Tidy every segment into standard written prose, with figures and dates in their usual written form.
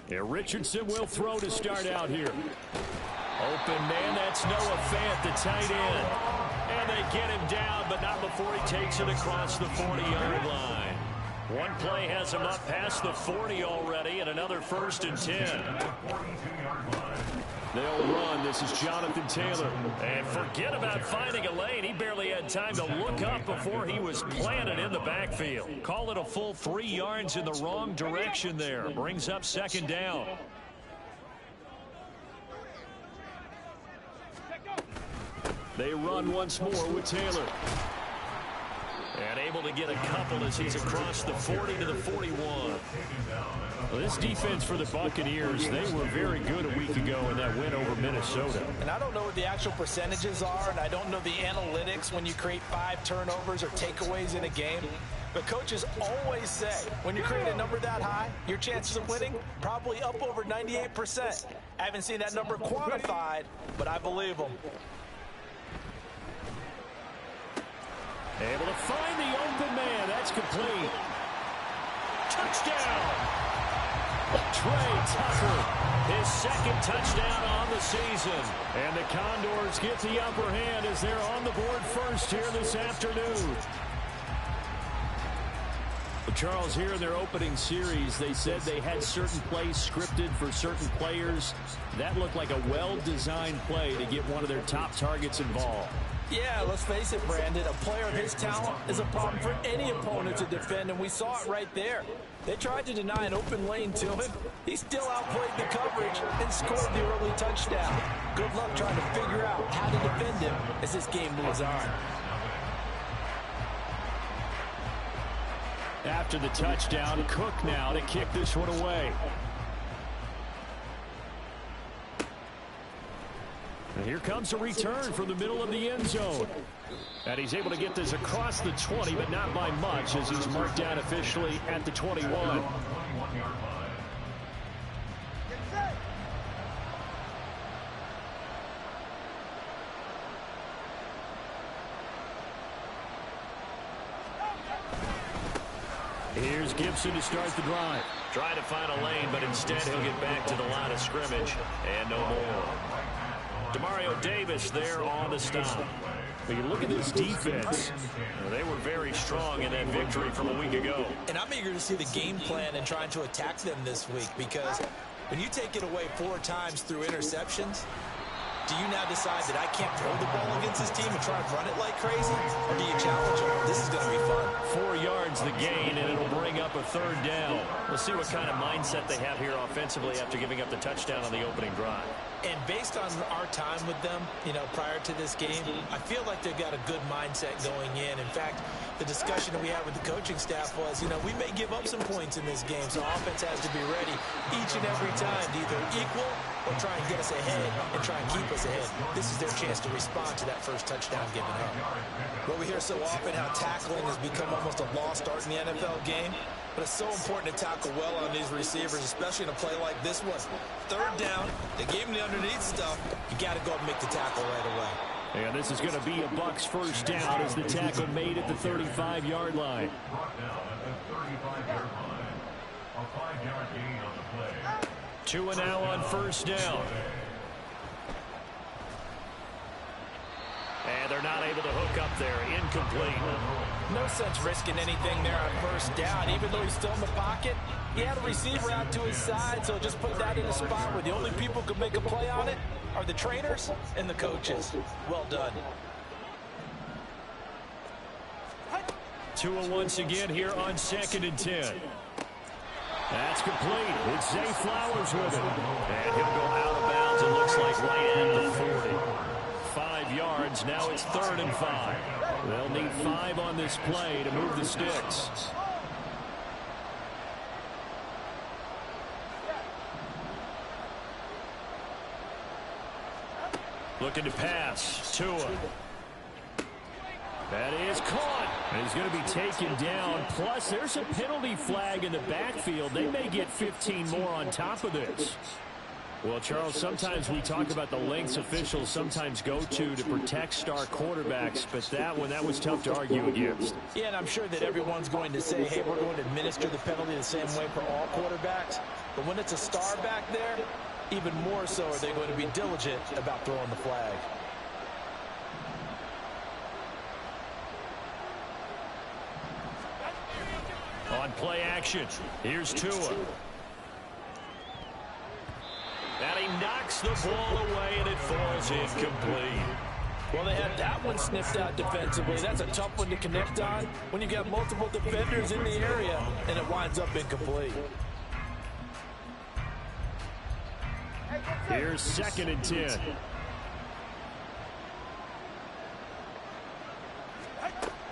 Yeah, Richardson will throw to start out here. Open man, that's Noah Fant, the tight end. And they get him down, but not before he takes it across the 40-yard line. One play has him up past the 40 already, and another 1st and 10. They'll run. This is Jonathan Taylor. And forget about finding a lane. He barely had time to look up before he was planted in the backfield. Call it a full 3 yards in the wrong direction there. Brings up 2nd down. They run once more with Taylor. And able to get a couple as he's across the 40 to the 41. Well, this defense for the Buccaneers, they were very good a week ago in that win over Minnesota. And I don't know what the actual percentages are, and I don't know the analytics when you create 5 turnovers or takeaways in a game. But coaches always say, when you create a number that high, your chances of winning probably up over 98%. I haven't seen that number quantified, but I believe them. Able to find the open man. That's complete. Touchdown! Trey Tucker, his 2nd touchdown on the season. And the Condors get the upper hand as they're on the board first here this afternoon. Well, Charles, here in their opening series, they said they had certain plays scripted for certain players. That looked like a well-designed play to get one of their top targets involved. Yeah, let's face it, Brandon. A player of his talent is a problem for any opponent to defend, and we saw it right there. They tried to deny an open lane to him. He still outplayed the coverage and scored the early touchdown. Good luck trying to figure out how to defend him as this game moves on. After the touchdown, Cook now to kick this one away. And here comes a return from the middle of the end zone. And he's able to get this across the 20, but not by much, as he's marked down officially at the 21. Here's Gibson to start the drive. Trying to find a lane, but instead he'll get back to the line of scrimmage. And no more. Demario Davis there on the stop. But you look at this defense. They were very strong in that victory from a week ago. And I'm eager to see the game plan and trying to attack them this week, because when you take it away 4 times through interceptions, do you now decide that I can't throw the ball against this team and try and run it like crazy? Or do you challenge them? This is going to be fun. 4 yards the gain, and it'll bring up a 3rd down. We'll see what kind of mindset they have here offensively after giving up the touchdown on the opening drive. And based on our time with them, prior to this game, I feel like they've got a good mindset going in. In fact, the discussion that we had with the coaching staff was, we may give up some points in this game, so offense has to be ready each and every time to either equal or try and get us ahead and try and keep us ahead. This is their chance to respond to that first touchdown given up. Well, we hear so often how tackling has become almost a lost art in the NFL game. But it's so important to tackle well on these receivers, especially in a play like this one. 3rd down, they gave him the underneath stuff. You got to go and make the tackle right away. And this is going to be a Bucs 1st down as the tackle made at the 35-yard line. 2 and now on 1st down. And they're not able to hook up there. Incomplete. No sense risking anything there on 1st down. Even though he's still in the pocket, he had a receiver out to his side, so just put that in a spot where the only people who can make a play on it are the trainers and the coaches. Well done. Tua once again here on 2nd and 10. That's complete. It's Zay Flowers with it. And he'll go out of bounds, it looks like, right at the 40. 5 yards. Now it's 3rd and 5. They'll need 5 on this play to move the sticks. Looking to pass. Tua. That is caught. And he's going to be taken down. Plus, there's a penalty flag in the backfield. They may get 15 more on top of this. Well, Charles, sometimes we talk about the lengths officials sometimes go to protect star quarterbacks, but that was tough to argue against. Yeah, and I'm sure that everyone's going to say, hey, we're going to administer the penalty the same way for all quarterbacks. But when it's a star back there, even more so are they going to be diligent about throwing the flag. On play action, here's Tua. And he knocks the ball away, and it falls incomplete. Well, they had that one sniffed out defensively. That's a tough one to connect on when you've got multiple defenders in the area, and it winds up incomplete. Here's 2nd and 10.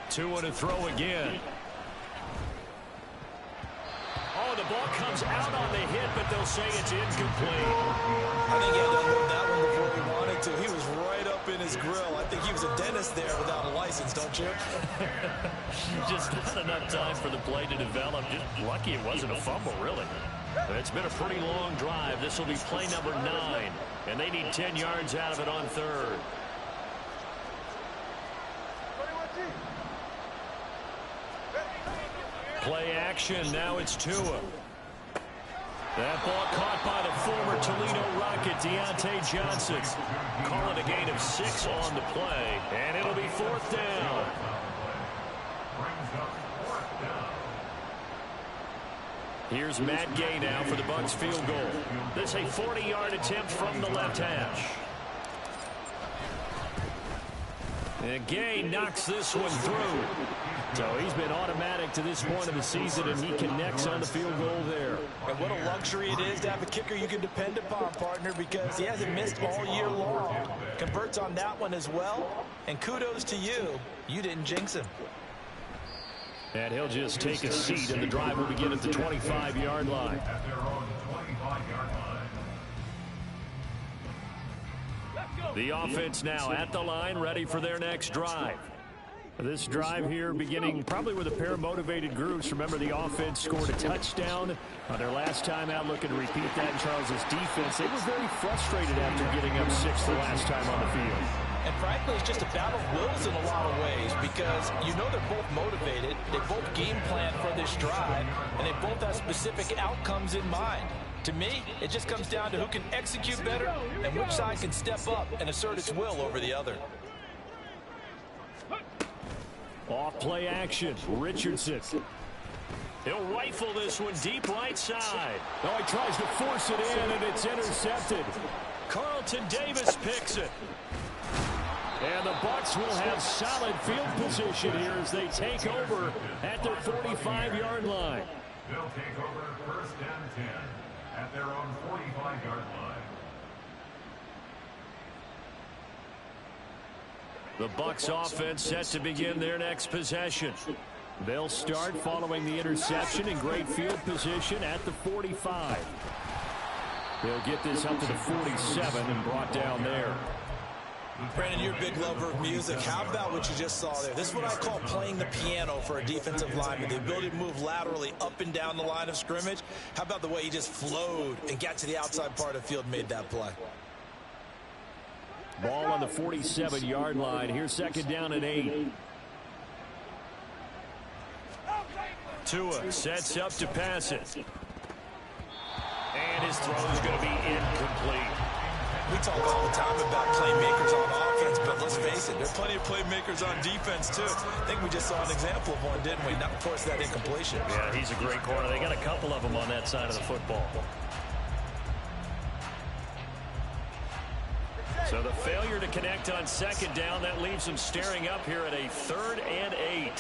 Tua to throw again. Oh, the ball comes out on the hit, but they'll say it's incomplete. I think he had to unload that one before he wanted to. He was right up in his grill. I think he was a dentist there without a license, don't you? Just not enough time for the play to develop. Just lucky it wasn't a fumble, really. It's been a pretty long drive. This will be play number 9, and they need 10 yards out of it on 3rd. Play action. Now it's Tua. That ball caught by the former Toledo Rocket, Deontay Johnson. Call it a gain of 6 on the play, and it'll be 4th down. Here's Matt Gay now for the Bucs field goal. This a 40-yard attempt from the left hash. And Gay knocks this one through. So he's been automatic to this point of the season, and he connects on the field goal there. And what a luxury it is to have a kicker you can depend upon, partner, because he hasn't missed all year long. Converts on that one as well. And kudos to you. You didn't jinx him. And he'll just take a seat, and the drive will begin at the 25-yard line. The offense now at the line, ready for their next drive. This drive here beginning probably with a pair of motivated groups. Remember, the offense scored a touchdown on their last time out. Looking to repeat that in Charles's defense. They were very frustrated after getting up 6 the last time on the field. And frankly, it's just a battle of wills in a lot of ways, because you know they're both motivated. They both game plan for this drive, and they both have specific outcomes in mind. To me, it just comes down to who can execute better and which side can step up and assert its will over the other. Off play action, Richardson. He'll rifle this one deep right side. Oh, he tries to force it in, and it's intercepted. Carlton Davis picks it. And the Bucs will have solid field position here as they take over at their 45-yard line. They'll take over 1st and 10 at their own 45-yard line. The Bucs offense set to begin their next possession. They'll start following the interception in great field position at the 45. They'll get this up to the 47 and brought down there. Brandon, you're a big lover of music. How about what you just saw there? This is what I call playing the piano for a defensive lineman. The ability to move laterally up and down the line of scrimmage. How about the way he just flowed and got to the outside part of the field and made that play? Ball on the 47-yard line. Here's 2nd down and 8. Tua sets up to pass it. And his throw is going to be incomplete. We talk all the time about playmakers on offense, but let's face it, there are plenty of playmakers on defense, too. I think we just saw an example of one, didn't we? Not, of course, that incompletion. Yeah, he's a great corner. They got a couple of them on that side of the football. So the failure to connect on 2nd down, that leaves him staring up here at a 3rd and 8.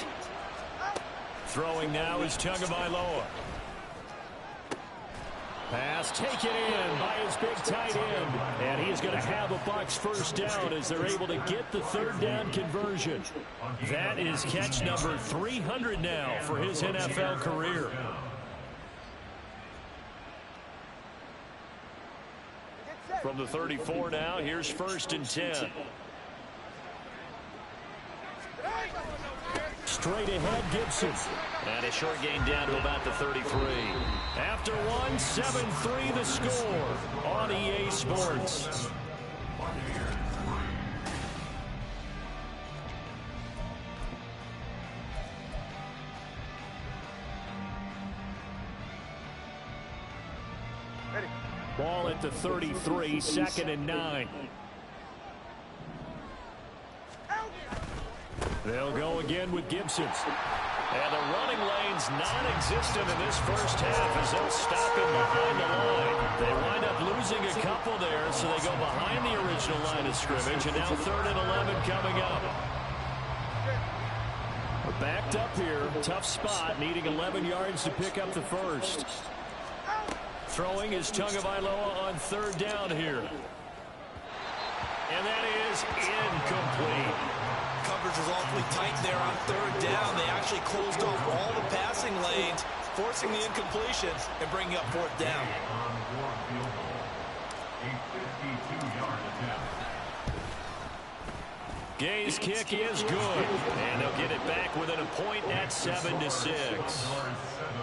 Throwing now is Tagovailoa. Pass taken in by his big tight end. And he is going to have a Bucs 1st down as they're able to get the 3rd down conversion. That is catch number 300 now for his NFL career. From the 34 now, here's 1st and 10. straight ahead, Gibson. And a short gain down to about the 33. After one, 7-3 the score on EA Sports. Ball at the 33, 2nd and 9. They'll go again with Gibson. And the running lane's non-existent in this first half as they'll stop him behind the line. They wind up losing a couple there, so they go behind the original line of scrimmage. And now 3rd and 11 coming up. We're backed up here. Tough spot, needing 11 yards to pick up the first. Throwing is Tagovailoa on 3rd down here. And that is incomplete. Coverage was awfully tight there on 3rd down. They actually closed off all the passing lanes, forcing the incompletion and bringing up 4th down. Gay's kick is good, and they'll get it back within a point at 7-6.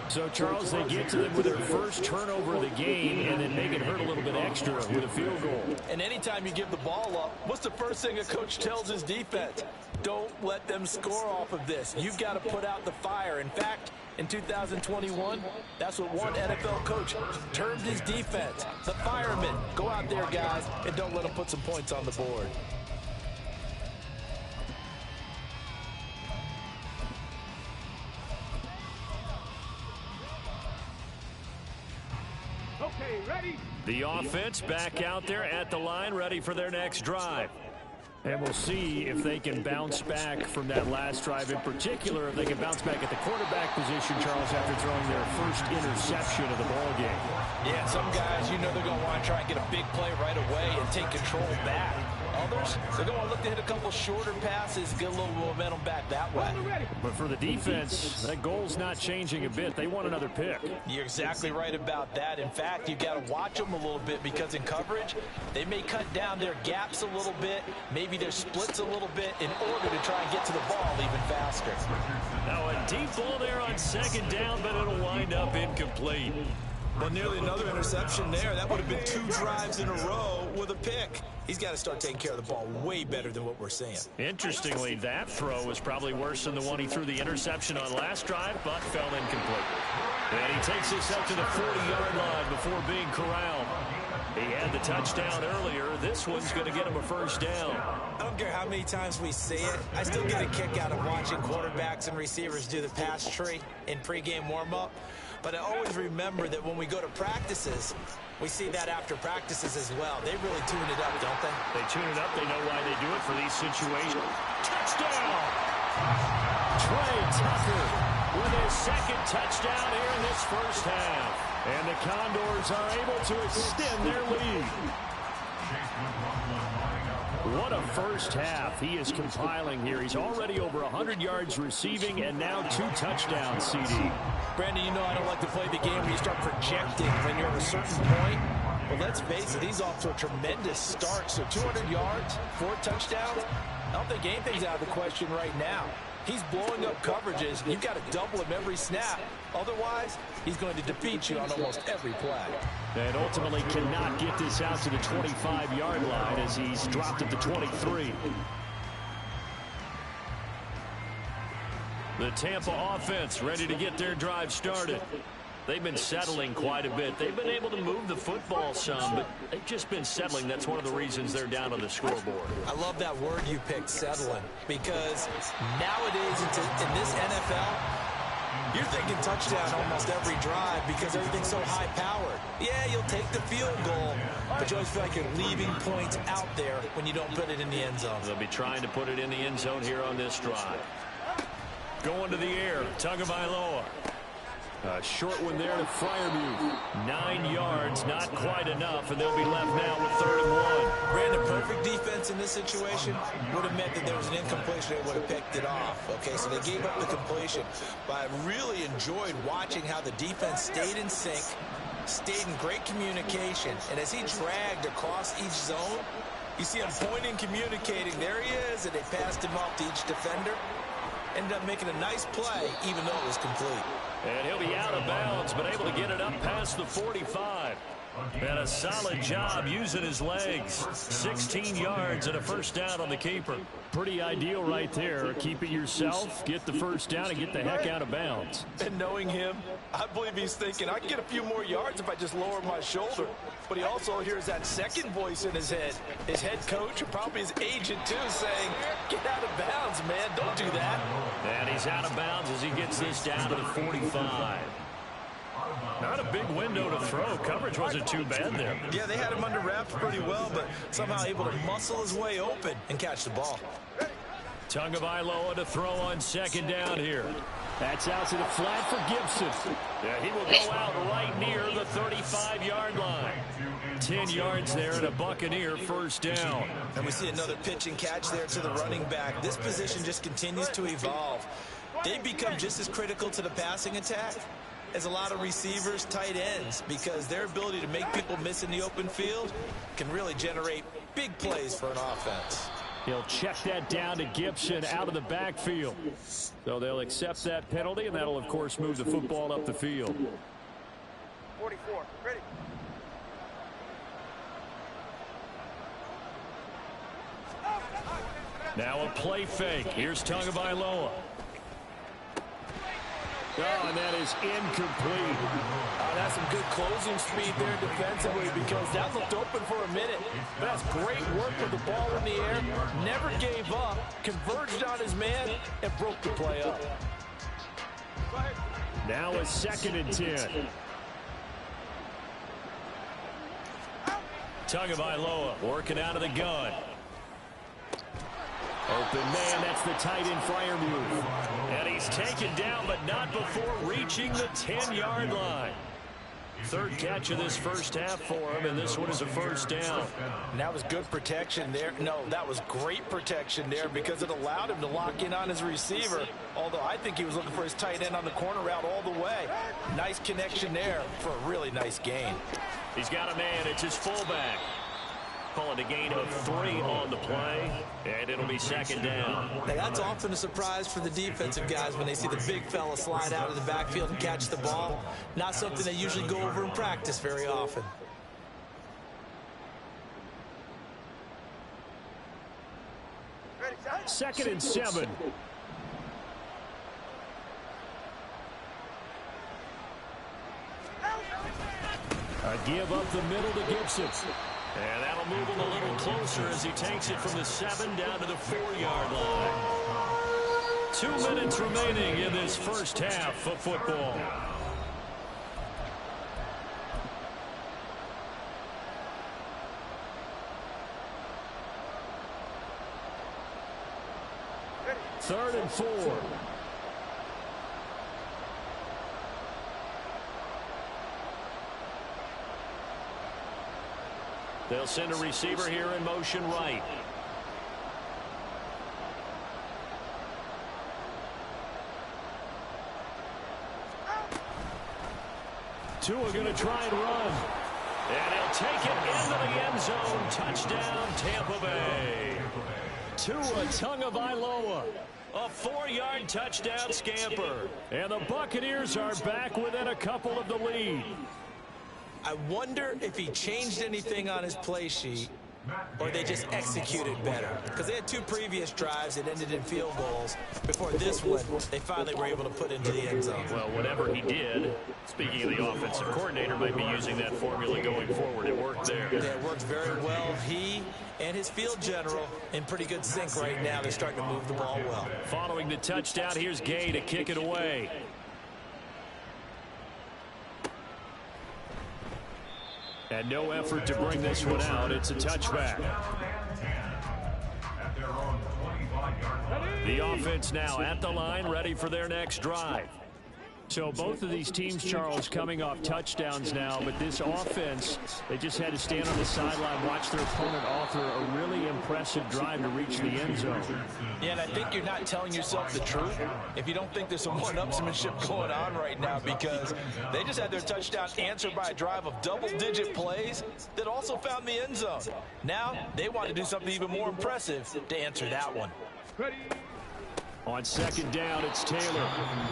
So, Charles, they get to them with their first turnover of the game and then make it hurt a little bit extra with a field goal. And anytime you give the ball up, what's the first thing a coach tells his defense? Don't let them score off of this. You've got to put out the fire. In fact, in 2021, that's what one NFL coach termed his defense. The firemen. Go out there, guys, and don't let them put some points on the board. Okay, ready? The offense back out there at the line, ready for their next drive. And we'll see if they can bounce back from that last drive in particular, if they can bounce back at the quarterback position, Charles, after throwing their first interception of the ball game. Yeah, some guys, you know they're going to want to try and get a big play right away and take control back. Others, they're going to look to hit a couple shorter passes, get a little momentum back that way. But for the defense, that goal's not changing a bit. They want another pick. You're exactly right about that. In fact, you've got to watch them a little bit because in coverage, they may cut down their gaps a little bit, maybe their splits a little bit in order to try and get to the ball even faster. Now a deep ball there on 2nd down, but it'll wind up incomplete. Well, nearly another interception there. That would have been 2 drives in a row with a pick. He's got to start taking care of the ball way better than what we're seeing. Interestingly, that throw was probably worse than the one he threw the interception on last drive, but fell incomplete. And he takes this up to the 40-yard line before being corralled. He had the touchdown earlier. This one's going to get him a first down. I don't care how many times we see it. I still get a kick out of watching quarterbacks and receivers do the pass tree in pregame warm-up. But I always remember that when we go to practices, we see that after practices as well. They really tune it up, don't they? They tune it up. They know why they do it for these situations. Touchdown! Trey Tucker with his 2nd touchdown here in this first half. And the Condors are able to extend their lead. What a first half he is compiling here. He's already over 100 yards receiving and now 2 touchdowns, CD. Brandon, you know I don't like to play the game where you start projecting when you're at a certain point. But let's face it, he's off to a tremendous start. So 200 yards, 4 touchdowns. I don't think anything's out of the question right now. He's blowing up coverages. You've got to double him every snap. Otherwise, he's going to defeat you on almost every play. And ultimately cannot get this out to the 25-yard line as he's dropped at the 23. The Tampa offense ready to get their drive started. They've been settling quite a bit. They've been able to move the football some, but they've just been settling. That's one of the reasons they're down on the scoreboard. I love that word you picked, settling, because nowadays in this NFL, you're thinking touchdown almost every drive because everything's so high-powered. Yeah, you'll take the field goal, but you always feel like you're leaving points out there when you don't put it in the end zone. They'll be trying to put it in the end zone here on this drive. Going to the air, Tagovailoa. A short one there to Freiermuth. 9 yards, not quite enough, and they'll be left now with 3rd and 1. Brandon, perfect defense in this situation would have meant that there was an incompletion. They would have picked it off. Okay, so they gave up the completion. But I really enjoyed watching how the defense stayed in sync, stayed in great communication, and as he dragged across each zone, you see him pointing, communicating. There he is, and they passed him off to each defender. ended up making a nice play, even though it was complete. And he'll be out of bounds, but able to get it up past the 45. And a solid job using his legs. 16 yards and a first down on the keeper. Pretty ideal right there. Keep it yourself, get the first down, and get the heck out of bounds. And knowing him, I believe he's thinking, I can get a few more yards if I just lower my shoulder. But he also hears that second voice in his head. His head coach, or probably his agent too, saying, get out of bounds, man. Don't do that. And he's out of bounds as he gets this down to the 45. Not a big window to throw. Coverage wasn't too bad there. Yeah, they had him under wraps pretty well, but somehow able to muscle his way open and catch the ball. Tagovailoa to throw on second down here. That's out to the flat for Gibson. Yeah, he will go out right near the 35-yard line. 10 yards there and a Buccaneer first down. And we see another pitch and catch there to the running back. This position just continues to evolve. They become just as critical to the passing attack as a lot of receivers, tight ends, because their ability to make people miss in the open field can really generate big plays for an offense. He'll check that down to Gibson out of the backfield. So they'll accept that penalty, and that'll, of course, move the football up the field. 44, ready. Now a play fake. Here's Tagovailoa. Oh, and that is incomplete. That's some good closing speed there defensively, because that looked open for a minute. But that's great work with the ball in the air. Never gave up, converged on his man, and broke the play up. Now a 2nd and 10. Tagovailoa working out of the gun. Open man, that's the tight end Freiermuth. And he's taken down, but not before reaching the 10-yard line. Third catch of this first half for him, and this one is a first down. And that was good protection there. No, that was great protection there, because it allowed him to lock in on his receiver. Although I think he was looking for his tight end on the corner route all the way. Nice connection there for a really nice gain. He's got a man. It's his fullback. Calling a gain of 3 on the play, and it'll be second down. Now, that's often a surprise for the defensive guys when they see the big fella slide out of the backfield and catch the ball. Not something they usually go over in practice very often. Ready, set. 2nd and 7. A give up the middle to Gibson. And that'll move him a little closer as he takes it from the 7 down to the 4-yard line. 2 minutes remaining in this first half of football. Ready. 3rd and 4. They'll send a receiver here in motion right. Tua going to try and run. And he'll take it into the end zone. Touchdown, Tampa Bay. Tua Tagovailoa. A 4-yard touchdown scamper. And the Buccaneers are back within a couple of the lead. I wonder if he changed anything on his play sheet, or they just executed better. Because they had 2 previous drives that ended in field goals. Before this one, they finally were able to put into the end zone. Well, whatever he did, speaking of the offensive coordinator, might be using that formula going forward. It worked there. Yeah, it worked very well. He and his field general in pretty good sync right now. They're starting to move the ball well. Following the touchdown, here's Gay to kick it away. And no effort to bring this one out. It's a touchback. The offense now at the line, ready for their next drive. So both of these teams, Charles, coming off touchdowns now, but this offense, they just had to stand on the sideline, watch their opponent author a really impressive drive to reach the end zone. Yeah, and I think you're not telling yourself the truth if you don't think there's some one-upsmanship going on right now, because they just had their touchdown answered by a drive of double-digit plays that also found the end zone. Now they want to do something even more impressive to answer that one. On second down, it's Taylor.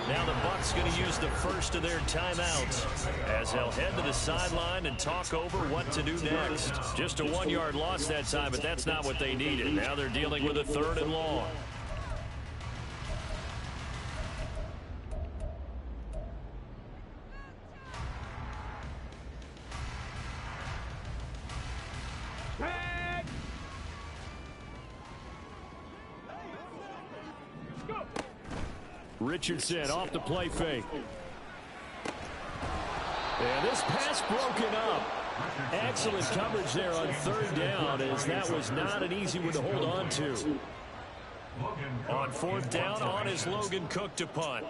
Now the Bucs going to use the first of their timeouts as they'll head to the sideline and talk over what to do next. Just a 1-yard loss that time, but that's not what they needed. Now they're dealing with a 3rd and long. Richardson off the play fake. And this pass broken up. Excellent coverage there on 3rd down, as that was not an easy one to hold on to. On 4th down, on is Logan Cook to punt.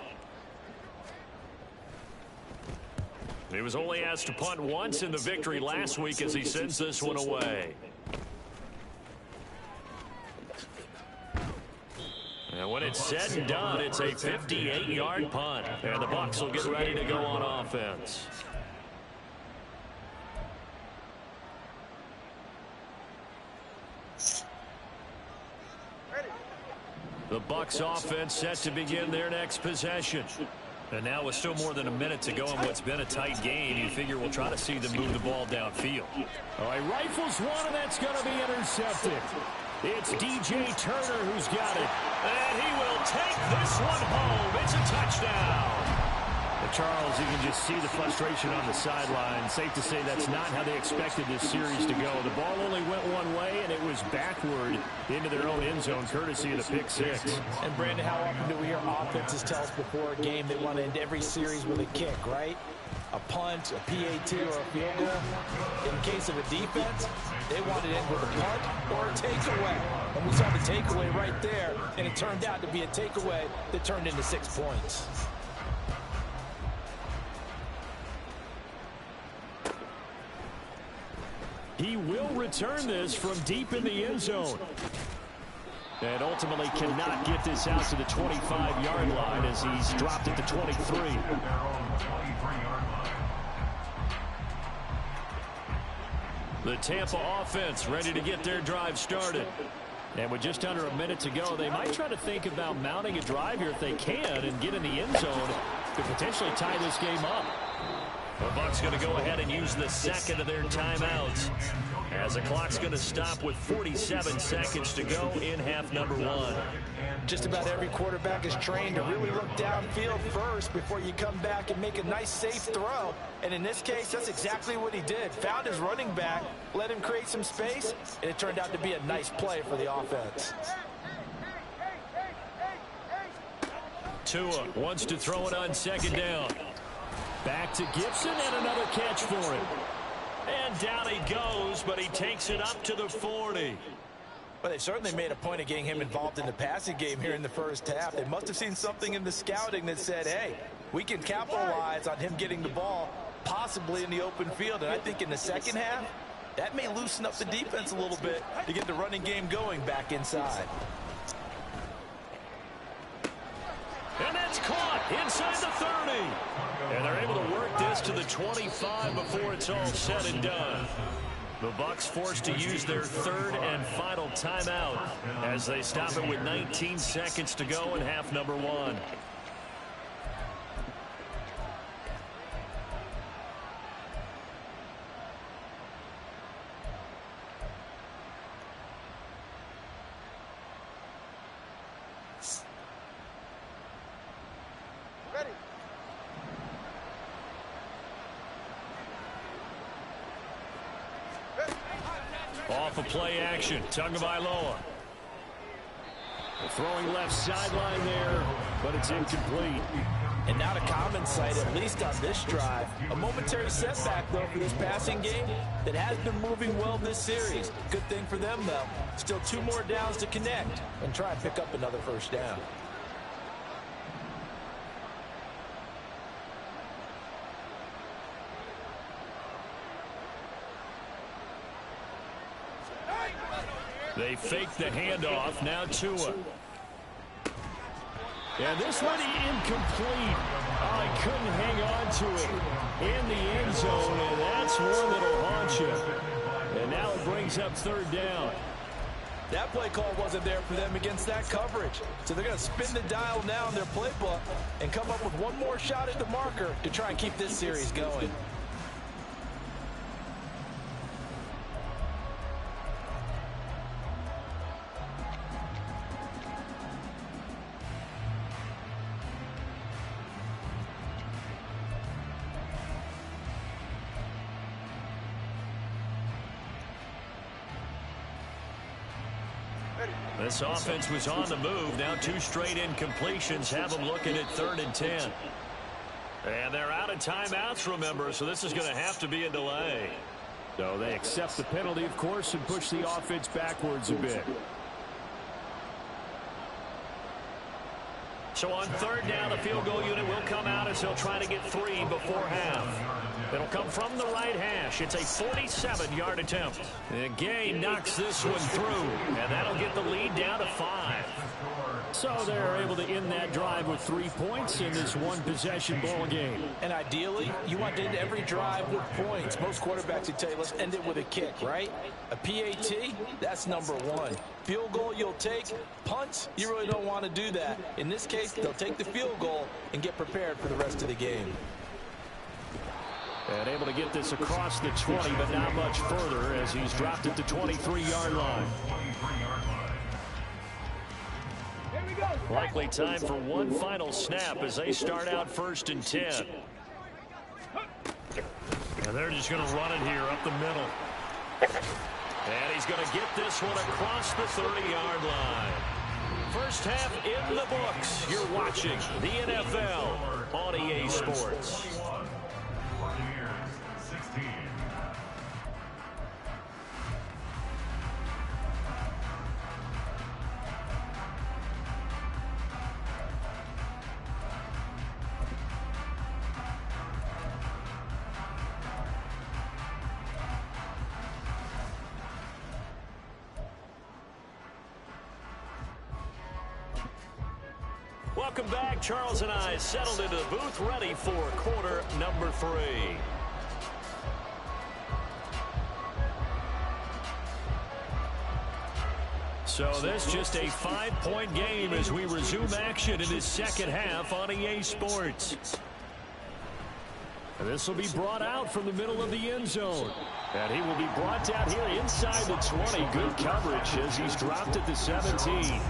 He was only asked to punt once in the victory last week as he sends this one away. And when it's said and done, it's a 58-yard punt. And the Bucs will get ready to go on offense. The Bucs offense set to begin their next possession. And now with still more than a minute to go in what's been a tight game, you figure we'll try to see them move the ball downfield. All right, rifles one, and that's going to be intercepted. It's DJ Turner who's got it. And he will take this one home. It's a touchdown. Charles, you can just see the frustration on the sideline. Safe to say that's not how they expected this series to go. The ball only went one way, and it was backward into their own end zone, courtesy of the pick six. And, Brandon, how often do we hear offenses tell us before a game they want to end every series with a kick, right? A punt, a PAT, or a field goal. In case of a defense, they want it in with a punt or a takeaway. And we saw the takeaway right there, and it turned out to be a takeaway that turned into 6 points. He will return this from deep in the end zone. And ultimately cannot get this out to the 25-yard line as he's dropped at the 23. The Tampa offense ready to get their drive started. And with just under a minute to go, they might try to think about mounting a drive here if they can and get in the end zone to potentially tie this game up. The Bucs going to go ahead and use the second of their timeouts as the clock's going to stop with 47 seconds to go in half number one. Just about every quarterback is trained to really look downfield first before you come back and make a nice, safe throw. And in this case, that's exactly what he did. Found his running back, let him create some space, and it turned out to be a nice play for the offense. Tua wants to throw it on second down. Back to Gibson, and another catch for him. And down he goes, but he takes it up to the 40. Well, they've certainly made a point of getting him involved in the passing game here in the first half. They must have seen something in the scouting that said, hey, we can capitalize on him getting the ball possibly in the open field. And I think in the second half, that may loosen up the defense a little bit to get the running game going back inside. And that's caught inside the 30. And they're able to work this to the 25 before it's all said and done. The Bucs forced to use their third and final timeout as they stop it with 19 seconds to go in half number one. Off of play action, Tagovailoa. Throwing left sideline there, but it's incomplete. And not a common sight, at least on this drive. A momentary setback, though, for this passing game that has been moving well this series. Good thing for them, though. Still 2 more downs to connect and try and pick up another first down. They fake the handoff. Now Tua. And this one incomplete. Oh, he couldn't hang on to it in the end zone, and that's one that'll haunt you. And now it brings up third down. That play call wasn't there for them against that coverage. So they're going to spin the dial now in their playbook and come up with one more shot at the marker to try and keep this series going. This offense was on the move. Now 2 straight incompletions have them looking at 3rd and 10. And they're out of timeouts, remember, so this is going to have to be a delay. So they accept the penalty, of course, and push the offense backwards a bit. So on 3rd down, the field goal unit will come out as they'll try to get 3 before half. It'll come from the right hash. It's a 47-yard attempt. The Gay knocks this one through, and that'll get the lead down to 5. So they're able to end that drive with 3 points in this one-possession ball game. And ideally, you want to end every drive with points. Most quarterbacks would tell you, let's end it with a kick, right? A PAT, that's number 1. Field goal you'll take. Punts, you really don't want to do that. In this case, they'll take the field goal and get prepared for the rest of the game. And able to get this across the 20, but not much further as he's dropped at the 23-yard line. Likely time for one final snap as they start out 1st and 10. And they're just going to run it here up the middle. And he's going to get this one across the 30-yard line. First half in the books. You're watching the NFL on EA Sports. Welcome back. Charles and I settled into the booth, ready for quarter number 3. So this just a 5-point game as we resume action in this second half on EA Sports. And this will be brought out from the middle of the end zone. And he will be brought down here inside the 20. Good coverage as he's dropped at the 17.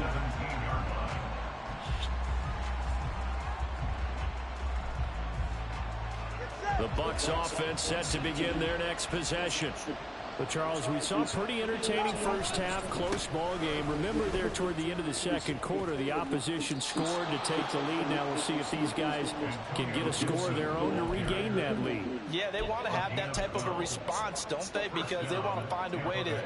The Bucs offense set to begin their next possession. But, Charles, we saw a pretty entertaining first half, close ball game. Remember there toward the end of the second quarter, the opposition scored to take the lead. Now we'll see if these guys can get a score of their own to regain that lead. Yeah, they want to have that type of a response, don't they? Because they want to find a way to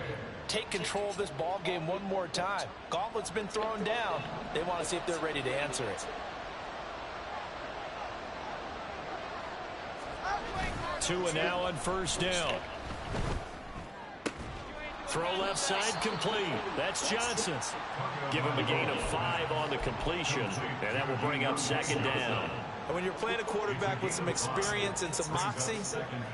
take control of this ball game one more time. Gauntlet's been thrown down. They want to see if they're ready to answer it. Tua now on 1st down. Throw left side complete. That's Johnson. Give him a gain of 5 on the completion, and that will bring up 2nd down. And when you're playing a quarterback with some experience and some moxie,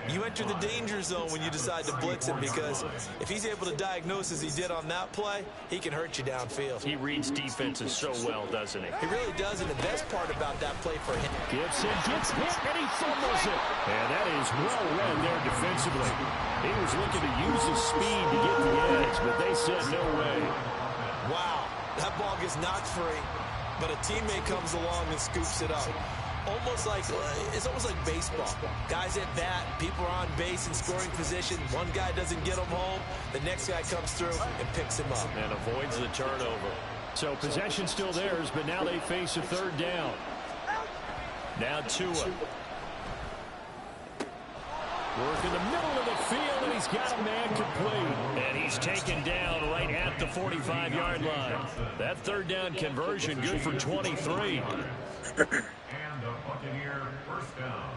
you enter the danger zone when you decide to blitz him, because if he's able to diagnose as he did on that play, he can hurt you downfield. He reads defenses so well, doesn't he? He really does, and the best part about that play for him. Gibson gets hit, and he fumbles it. And that is well read there defensively. He was looking to use his speed to get the edge, but they said no way. Wow, that ball gets knocked free, but a teammate comes along and scoops it up. It's almost like baseball. Guys at bat, people are on base in scoring position. One guy doesn't get him home. The next guy comes through and picks him up. And avoids the turnover. So possession still theirs, but now they face a 3rd down. Now Tua. Work in the middle of the field, and he's got a man complete. And he's taken down right at the 45-yard line. That 3rd down conversion good for 23. And the Buccaneer 1st down.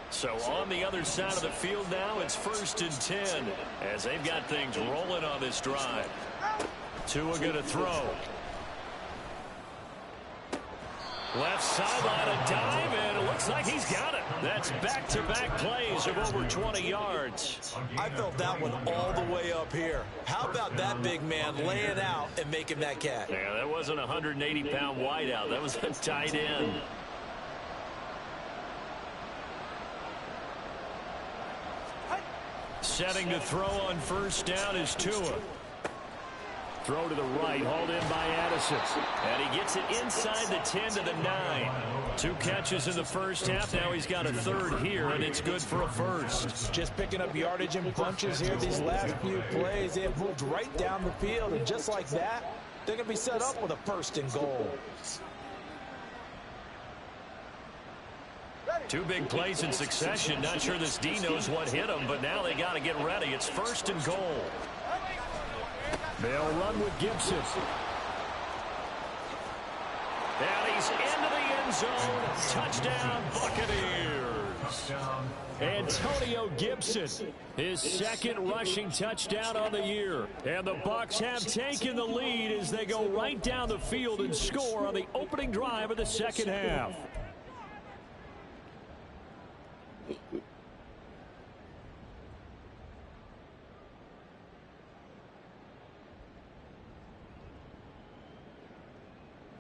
So on the other side of the field now, it's 1st and 10 as they've got things rolling on this drive. Tua going to throw. Left sideline, a dive, and it looks like he's got it. That's back-to-back plays of over 20 yards. I felt that one all the way up here. How about that big man laying out and making that catch? Yeah, that wasn't a 180-pound wideout. That was a tight end. Setting to throw on first down is Tua. Throw to the right, hauled in by Addison. And he gets it inside the 10 to the 9. 2 catches in the first half. Now he's got a third here, and it's good for a first. Just picking up yardage in bunches here these last few plays. They have moved right down the field, and just like that, they're going to be set up with a first and goal. 2 big plays in succession. Not sure this D knows what hit him, but now they got to get ready. It's first and goal. They'll run with Gibson. And he's into the end zone. Touchdown, Buccaneers. Antonio Gibson, his second rushing touchdown on the year. And the Bucs have taken the lead as they go right down the field and score on the opening drive of the second half.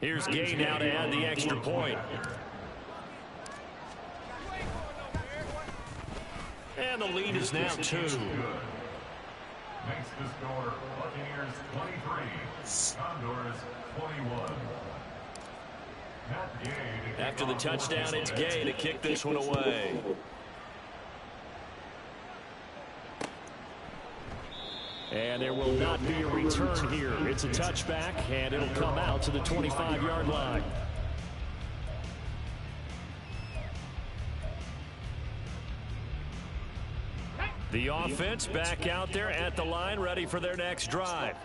Here's Gay now to add the extra point. And the lead is now 2. Makes the score Buccaneers 23, Condors 21. After the touchdown, it's Gay to kick this one away. And there will not be a return here. It's a touchback, and it'll come out to the 25-yard line. The offense back out there at the line, ready for their next drive.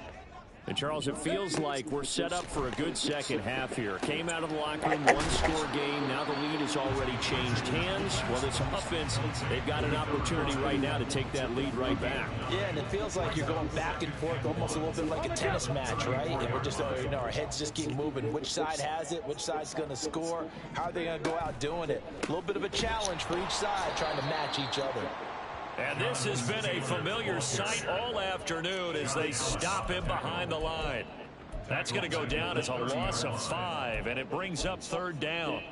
And, Charles, it feels like we're set up for a good second half here. Came out of the locker room, one-score game. Now the lead has already changed hands. Well, this offense, they've got an opportunity right now to take that lead right back. Yeah, and it feels like you're going back and forth, almost a little bit like a tennis match, right? And we're just, our heads just keep moving. Which side has it? Which side's going to score? How are they going to go out doing it? A little bit of a challenge for each side, trying to match each other. And this has been a familiar sight all afternoon as they stop him behind the line. That's going to go down as a loss of 5, and it brings up third down.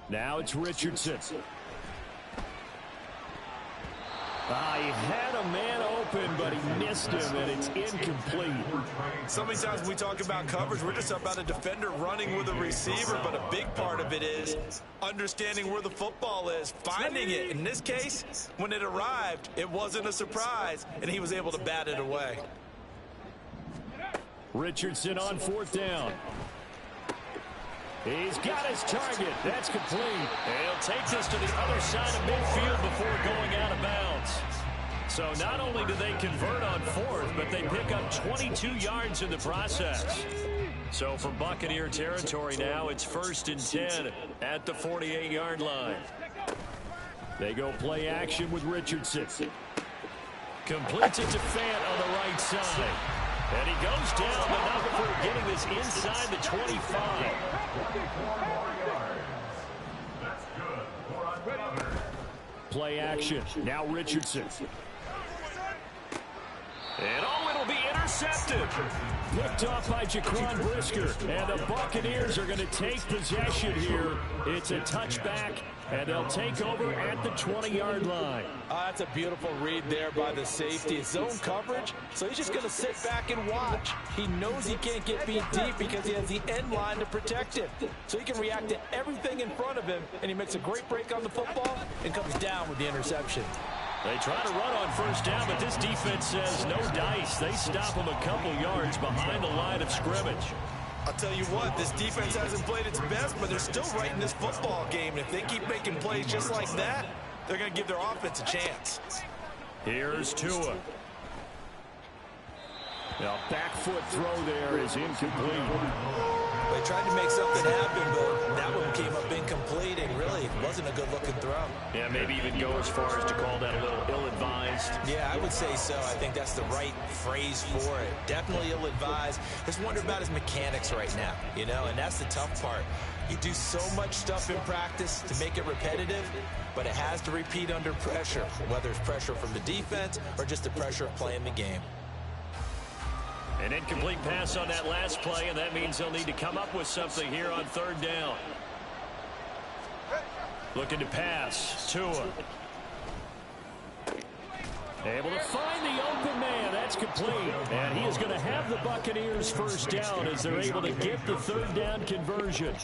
Now it's Richardson. He had a man open, but he missed him, and it's incomplete. So many times when we talk about coverage, we're just about a defender running with a receiver, but a big part of it is understanding where the football is, finding it. In this case, when it arrived, it wasn't a surprise, and he was able to bat it away. Richardson on fourth down. He's got his target. That's complete. And he'll take this to the other side of midfield before going out of bounds. So not only do they convert on fourth, but they pick up 22 yards in the process. So for Buccaneer territory now, it's first and 10 at the 48-yard line. They go play action with Richardson. Completes it to Fant on the right side. And he goes down, but not before getting this inside the 25. Play action. Now Richardson. And it'll be intercepted. Picked off by Jaquan Brisker. And the Buccaneers are going to take possession here. It's a touchback, and they'll take over at the 20-yard line. That's a beautiful read there by the safety. It's zone coverage, so he's just going to sit back and watch. He knows he can't get beat deep because he has the end line to protect him. So he can react to everything in front of him, and he makes a great break on the football and comes down with the interception. They try to run on first down, but this defense says no dice. They stop him a couple yards behind the line of scrimmage. I'll tell you what, this defense hasn't played its best, but they're still right in this football game. And if they keep making plays just like that, they're going to give their offense a chance. Here's Tua. The back foot throw there is incomplete. They tried to make something happen, but that one came up incomplete and really wasn't a good-looking throw. Yeah, maybe even go as far as to call that a little ill-advised. Yeah, I would say so. I think that's the right phrase for it. Definitely ill-advised. Just wonder about his mechanics right now, you know, and that's the tough part. You do so much stuff in practice to make it repetitive, but it has to repeat under pressure, whether it's pressure from the defense or just the pressure of playing the game. An incomplete pass on that last play, and that means they'll need to come up with something here on third down. Looking to pass. Tua. Able to find the open man. That's complete. And he is going to have the Buccaneers first down as they're able to get the third down conversion.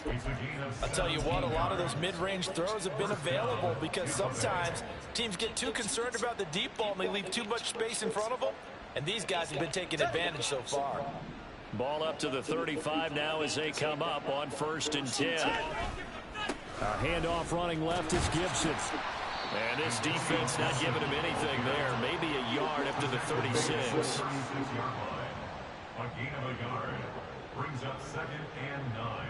I'll tell you what, a lot of those mid-range throws have been available because sometimes teams get too concerned about the deep ball and they leave too much space in front of them. And these guys have been taking advantage so far. Ball up to the 35 now as they come up on 1st and 10. A handoff running left is Gibson. And this defense not giving him anything there. Maybe a yard up to the 36. A gain of a yard brings up 2nd and 9.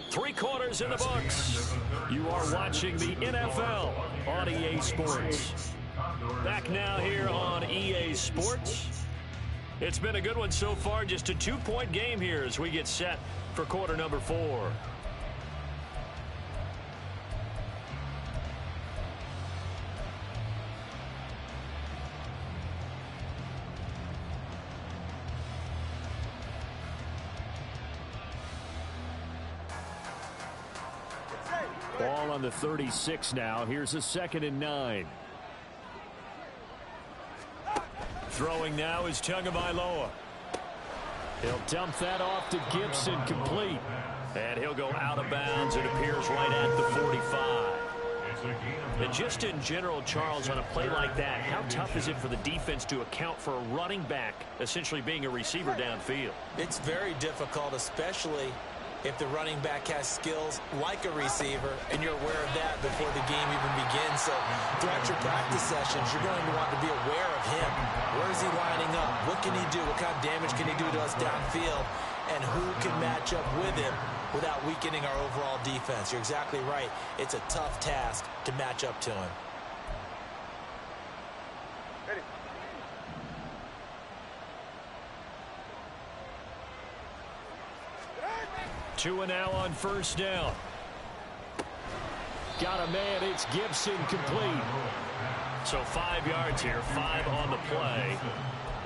Three quarters in the books. You are watching the NFL on EA Sports. Back now here on EA Sports. It's been a good one so far. Just a 2-point game here as we get set for quarter number 4. Ball on the 36 now. Here's a 2nd and 9. Throwing now is Tagovailoa. He'll dump that off to Gibson, complete. And he'll go out of bounds. It appears right at the 45. And just in general, Charles, on a play like that, how tough is it for the defense to account for a running back essentially being a receiver downfield? It's very difficult, especially if the running back has skills like a receiver, and you're aware of that before the game even begins. So throughout your practice sessions, you're going to want to be aware of him. Where is he lining up? What can he do? What kind of damage can he do to us downfield? And who can match up with him without weakening our overall defense? You're exactly right. It's a tough task to match up to him. Ready. Tua now on 1st down. Got a man. It's Gibson, complete. So 5 yards here, 5 on the play.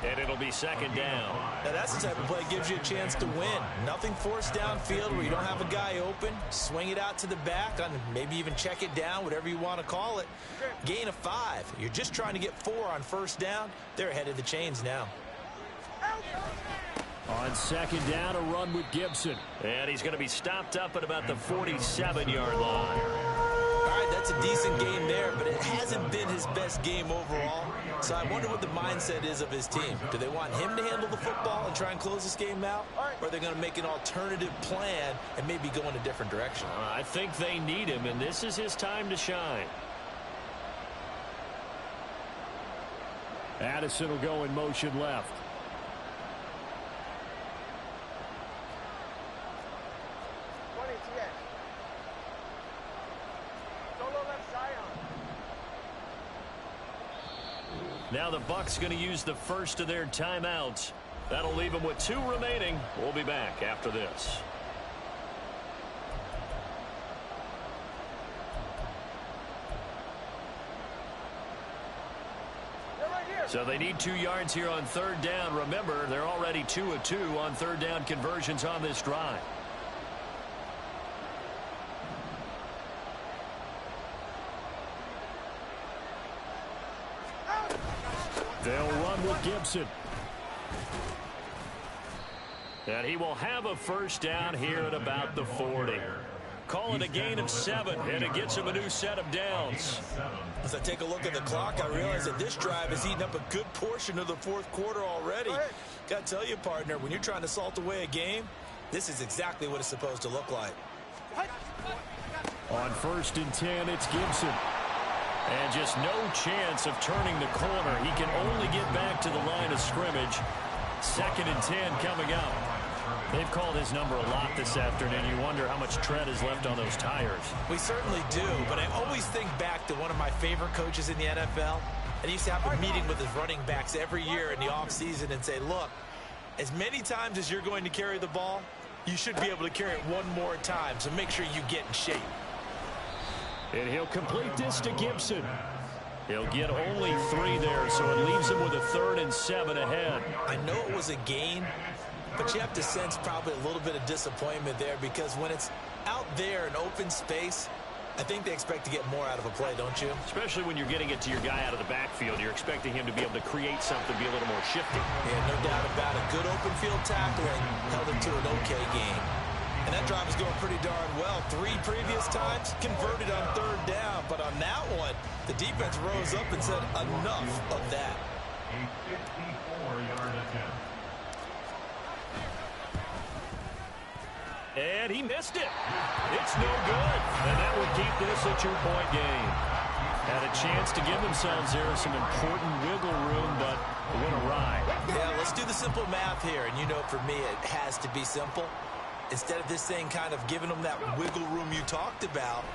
And it'll be 2nd down. Now that's the type of play that gives you a chance to win. Nothing forced downfield where you don't have a guy open. Swing it out to the back, and maybe even check it down, whatever you want to call it. Gain of 5. You're just trying to get 4 on 1st down. They're ahead of the chains now. On 2nd down, a run with Gibson. And he's going to be stopped up at about the 47-yard line. All right, that's a decent game there, but it hasn't been his best game overall. So I wonder what the mindset is of his team. Do they want him to handle the football and try and close this game out? Or are they going to make an alternative plan and maybe go in a different direction? I think they need him, and this is his time to shine. Addison will go in motion left. Now the Bucs going to use the first of their timeouts. That'll leave them with 2 remaining. We'll be back after this. So they need 2 yards here on 3rd down. Remember, they're already 2 of 2 on 3rd down conversions on this drive. They'll run with Gibson. And he will have a 1st down here at about the 40. Call it a gain of 7, and it gets him a new set of downs. As I take a look at the clock, I realize that this drive has eaten up a good portion of the 4th quarter already. Got to tell you, partner, when you're trying to salt away a game, this is exactly what it's supposed to look like. On 1st and 10, it's Gibson. And just no chance of turning the corner. He can only get back to the line of scrimmage. 2nd and 10 coming up. They've called his number a lot this afternoon. You wonder how much tread is left on those tires. We certainly do, but I always think back to one of my favorite coaches in the NFL. And he used to have a meeting with his running backs every year in the offseason and say, look, as many times as you're going to carry the ball, you should be able to carry it one more time, so make sure you get in shape. And he'll complete this to Gibson. He'll get only 3 there, so it leaves him with a 3rd and 7 ahead. I know it was a gain, but you have to sense probably a little bit of disappointment there because when it's out there in open space, I think they expect to get more out of a play, don't you? Especially when you're getting it to your guy out of the backfield. You're expecting him to be able to create something, be a little more shifty. Yeah, no doubt about it. Good open field tackling held it to an okay game. And that drive is going pretty darn well. 3 previous times converted on 3rd down. But on that one, the defense rose up and said enough of that. A 54-yard attempt. And he missed it. It's no good. And that would keep this a 2-point game. Had a chance to give themselves there some important wiggle room, but what a ride. Yeah, let's do the simple math here. And you know, for me, it has to be simple. Instead of this thing kind of giving them that wiggle room you talked about,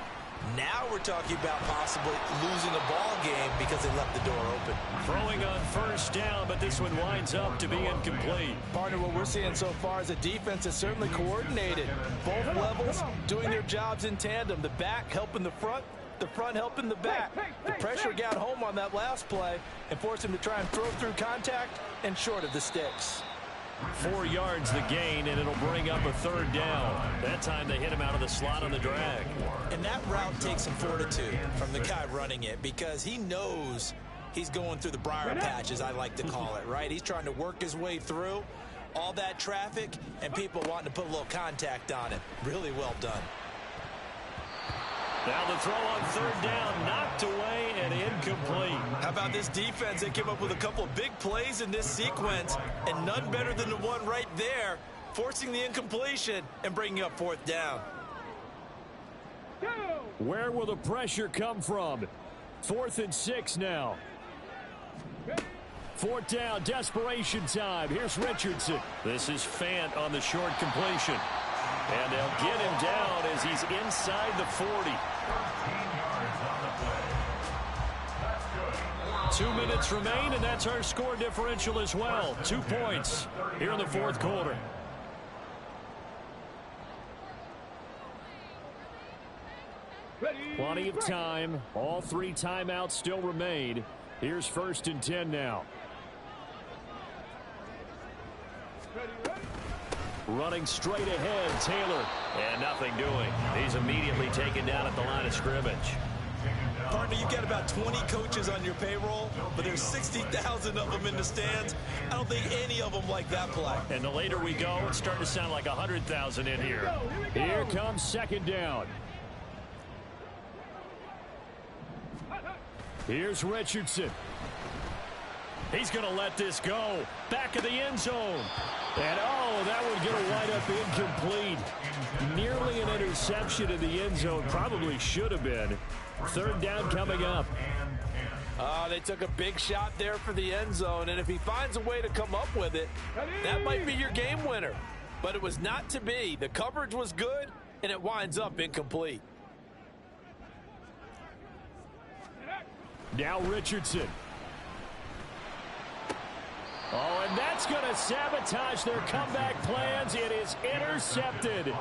now we're talking about possibly losing a ball game because they left the door open. Throwing on 1st down, but this one winds up to be incomplete. Partner, what we're seeing so far is a defense that's certainly coordinated. Both levels doing their jobs in tandem. The back helping the front helping the back. The pressure got home on that last play and forced him to try and throw through contact and short of the sticks. 4 yards the gain, and it'll bring up a 3rd down. That time they hit him out of the slot on the drag. And that route takes some fortitude from the guy running it because he knows he's going through the briar patch, as I like to call it, right? He's trying to work his way through all that traffic and people wanting to put a little contact on it. Really well done. Now the throw on 3rd down, knocked away and incomplete. How about this defense? They came up with a couple of big plays in this sequence, and none better than the one right there, forcing the incompletion and bringing up 4th down. Where will the pressure come from? 4th and 6 now. 4th down, desperation time. Here's Richardson. This is Fant on the short completion. And they'll get him down as he's inside the 40. 13 yards on the play. That's good. 2 minutes remain, and that's our score differential as well. 2 points here in the 4th quarter. Plenty of time. All 3 timeouts still remain. Here's 1st and 10 now. Running straight ahead, Taylor. And nothing doing. He's immediately taken down at the line of scrimmage. Partner, you've got about 20 coaches on your payroll, but there's 60,000 of them in the stands. I don't think any of them like that play. And the later we go, it's starting to sound like 100,000 in here. Here comes 2nd down. Here's Richardson. He's going to let this go. Back of the end zone. And, oh, that one going to wind up incomplete. Nearly an interception in the end zone. Probably should have been. 3rd down coming up. They took a big shot there for the end zone, and if he finds a way to come up with it, that might be your game winner. But it was not to be. The coverage was good, and it winds up incomplete. Now Richardson. Oh, and that's going to sabotage their comeback plans. It is intercepted.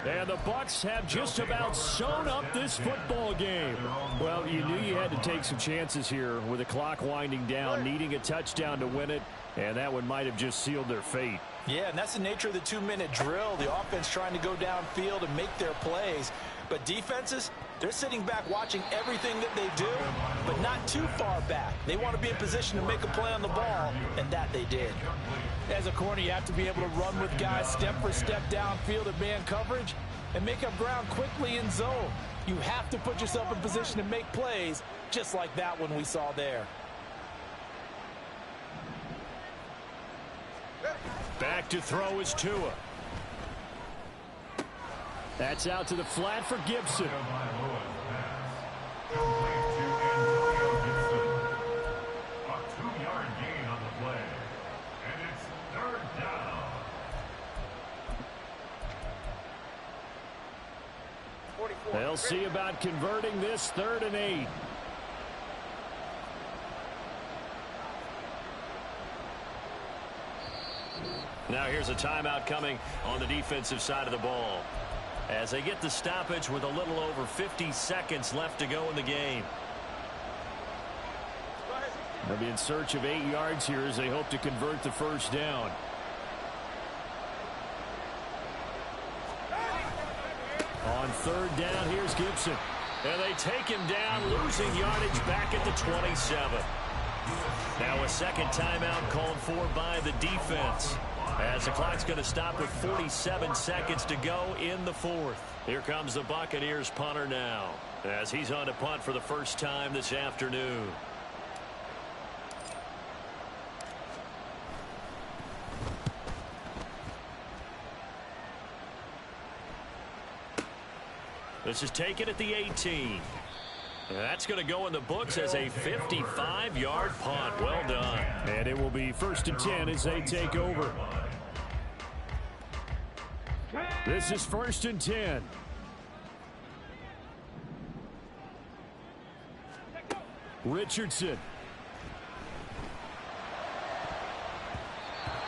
And the Bucs have just about sewn up this football game. Well, you knew you had to take some chances here with the clock winding down, needing a touchdown to win it, and that one might have just sealed their fate. Yeah, and that's the nature of the 2-minute drill. The offense trying to go downfield and make their plays. But defenses, they're sitting back watching everything that they do, but not too far back. They want to be in position to make a play on the ball, and that they did. As a corner, you have to be able to run with guys step for step downfield at man coverage and make up ground quickly in zone. You have to put yourself in position to make plays just like that one we saw there. Back to throw is Tua. That's out to the flat for Gibson. Complete to They'll see about converting this 3rd and 8. Now here's a timeout coming on the defensive side of the ball, as they get the stoppage with a little over 50 seconds left to go in the game. They'll be in search of 8 yards here as they hope to convert the 1st down. On 3rd down, here's Gibson. And they take him down, losing yardage back at the 27. Now a second timeout called for by the defense, as the clock's going to stop with 47 seconds to go in the 4th. Here comes the Buccaneers punter now, as he's on to punt for the first time this afternoon. This is taken at the 18. That's going to go in the books as a 55-yard punt. Well done. And it will be 1st and 10 as they take over. This is 1st and 10. Richardson.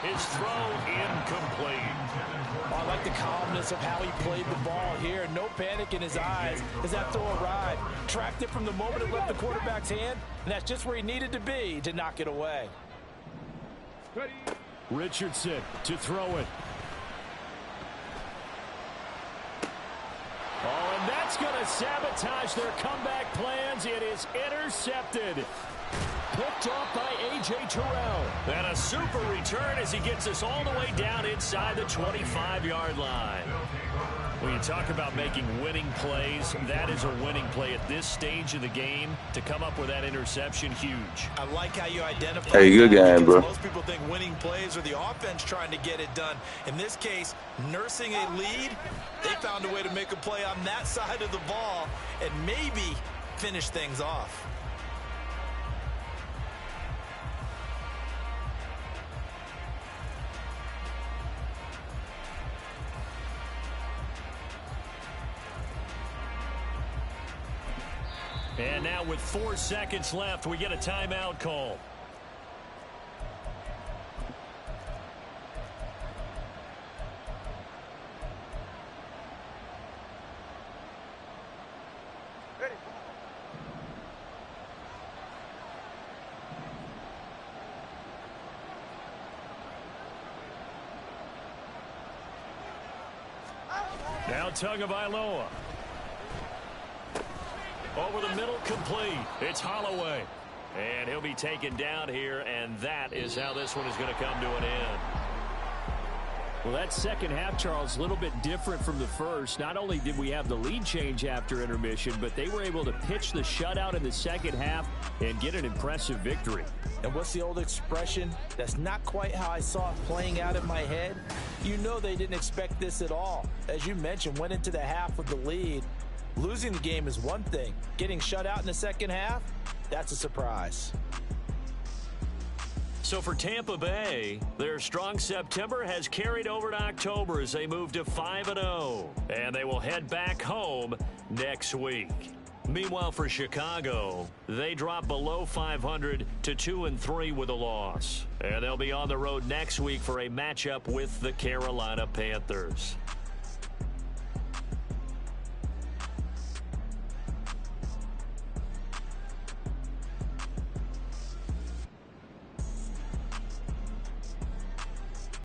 His throw incomplete. I like the calmness of how he played the ball here. No panic in his eyes as that throw arrived. Tracked it from the moment it left the quarterback's hand, and that's just where he needed to be to knock it away. Richardson to throw it. Oh, and that's going to sabotage their comeback plans. It is intercepted. Picked off by A.J. Terrell. And a super return as he gets us all the way down inside the 25-yard line. When you talk about making winning plays, that is a winning play at this stage of the game. To come up with that interception, huge. I like how you identify. Hey, good game, bro. Most people think winning plays are the offense trying to get it done. In this case, nursing a lead, they found a way to make a play on that side of the ball and maybe finish things off. And now with 4 seconds left, we get a timeout call. Ready. Now Tagovailoa. Over the middle, complete. It's Holloway. And he'll be taken down here, and that is how this one is going to come to an end. Well, that second half, Charles, a little bit different from the first. Not only did we have the lead change after intermission, but they were able to pitch the shutout in the second half and get an impressive victory. And what's the old expression? That's not quite how I saw it playing out in my head. You know they didn't expect this at all. As you mentioned, went into the half with the lead. Losing the game is one thing. Getting shut out in the second half, that's a surprise. So for Tampa Bay, their strong September has carried over to October as they move to 5-0. And they will head back home next week. Meanwhile, for Chicago, they drop below 500 to 2-3 with a loss. And they'll be on the road next week for a matchup with the Carolina Panthers.